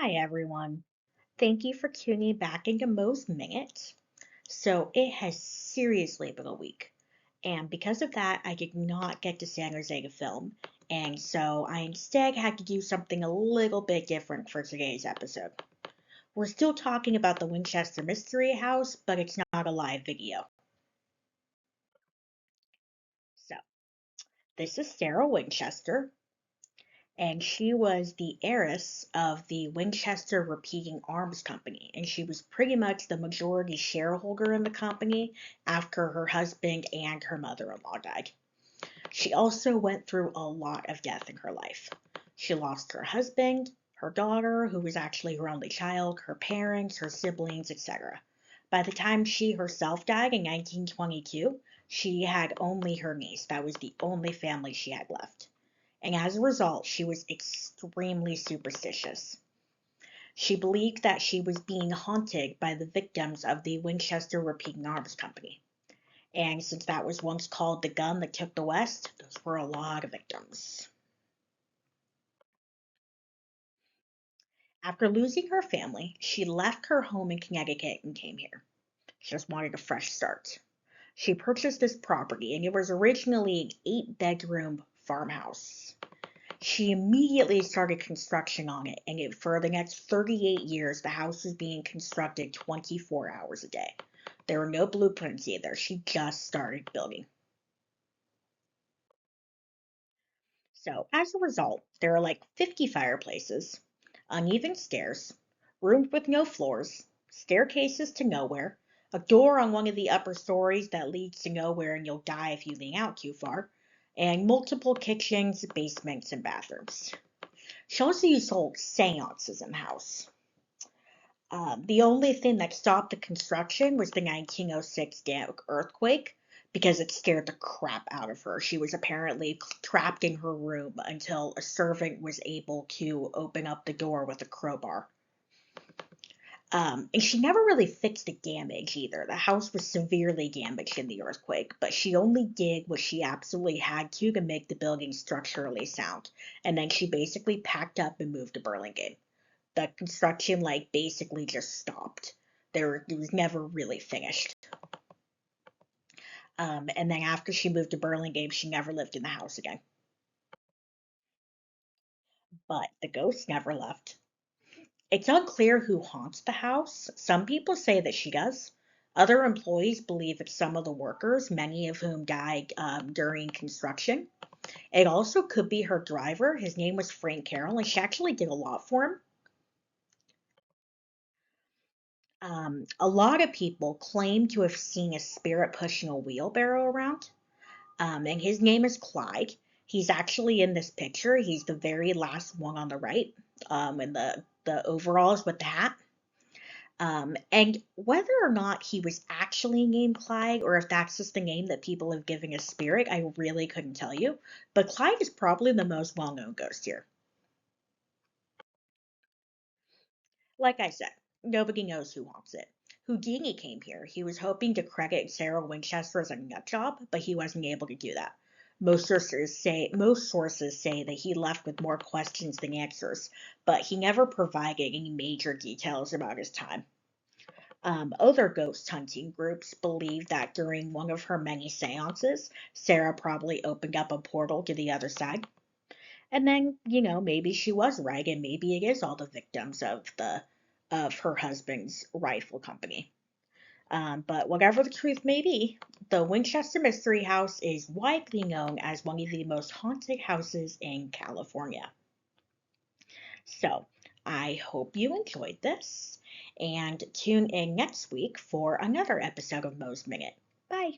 Hi, everyone. Thank you for tuning back into Mo's Minute. So, it has seriously been a week. And because of that, I did not get to San Jose to film. And so I instead had to do something a little bit different for today's episode. We're still talking about the Winchester Mystery House, but it's not a live video. So, this is Sarah Winchester, and she was the heiress of the Winchester Repeating Arms Company, and she was pretty much the majority shareholder in the company after her husband and her mother-in-law died. She also went through a lot of death in her life. She lost her husband, her daughter, who was actually her only child, her parents, her siblings, etc. By the time she herself died in 1922, she had only her niece. That was the only family she had left, and as a result, she was extremely superstitious. She believed that she was being haunted by the victims of the Winchester Repeating Arms Company. And since that was once called the gun that took the West, those were a lot of victims. After losing her family, she left her home in Connecticut and came here. She just wanted a fresh start. She purchased this property, and it was originally an 8-bedroom farmhouse. She immediately started construction on it, and for the next 38 years, the house was being constructed 24 hours a day. There were no blueprints either. She just started building. So, as a result, there are like 50 fireplaces, uneven stairs, rooms with no floors, staircases to nowhere, a door on one of the upper stories that leads to nowhere and you'll die if you lean out too far, and multiple kitchens, basements, and bathrooms. She also used to hold seances in the house. The only thing that stopped the construction was the 1906 earthquake because it scared the crap out of her. She was apparently trapped in her room until a servant was able to open up the door with a crowbar. And she never really fixed the damage either. The house was severely damaged in the earthquake, but she only did what she absolutely had to make the building structurally sound. And then she basically packed up and moved to Burlingame. The construction basically just stopped. It was never really finished. And then after she moved to Burlingame, she never lived in the house again. But the ghost never left. It's unclear who haunts the house. Some people say that she does. Other employees believe it's some of the workers, many of whom died during construction. It also could be her driver. His name was Frank Carroll, and she actually did a lot for him. A lot of people claim to have seen a spirit pushing a wheelbarrow around, and his name is Clyde. He's actually in this picture. He's the very last one on the right, in the overalls with the hat. And whether or not he was actually named Clyde, or if that's just the name that people have given a spirit, I really couldn't tell you. But Clyde is probably the most well-known ghost here. Like I said, nobody knows who haunts it. Houdini came here. He was hoping to credit Sarah Winchester as a nut job, but he wasn't able to do that. Most sources say that he left with more questions than answers, but he never provided any major details about his time. Other ghost hunting groups believe that during one of her many seances, Sarah probably opened up a portal to the other side. And then, maybe she was right, and maybe it is all the victims of her husband's rifle company. But whatever the truth may be, the Winchester Mystery House is widely known as one of the most haunted houses in California. So, I hope you enjoyed this, and tune in next week for another episode of Mo's Minute. Bye.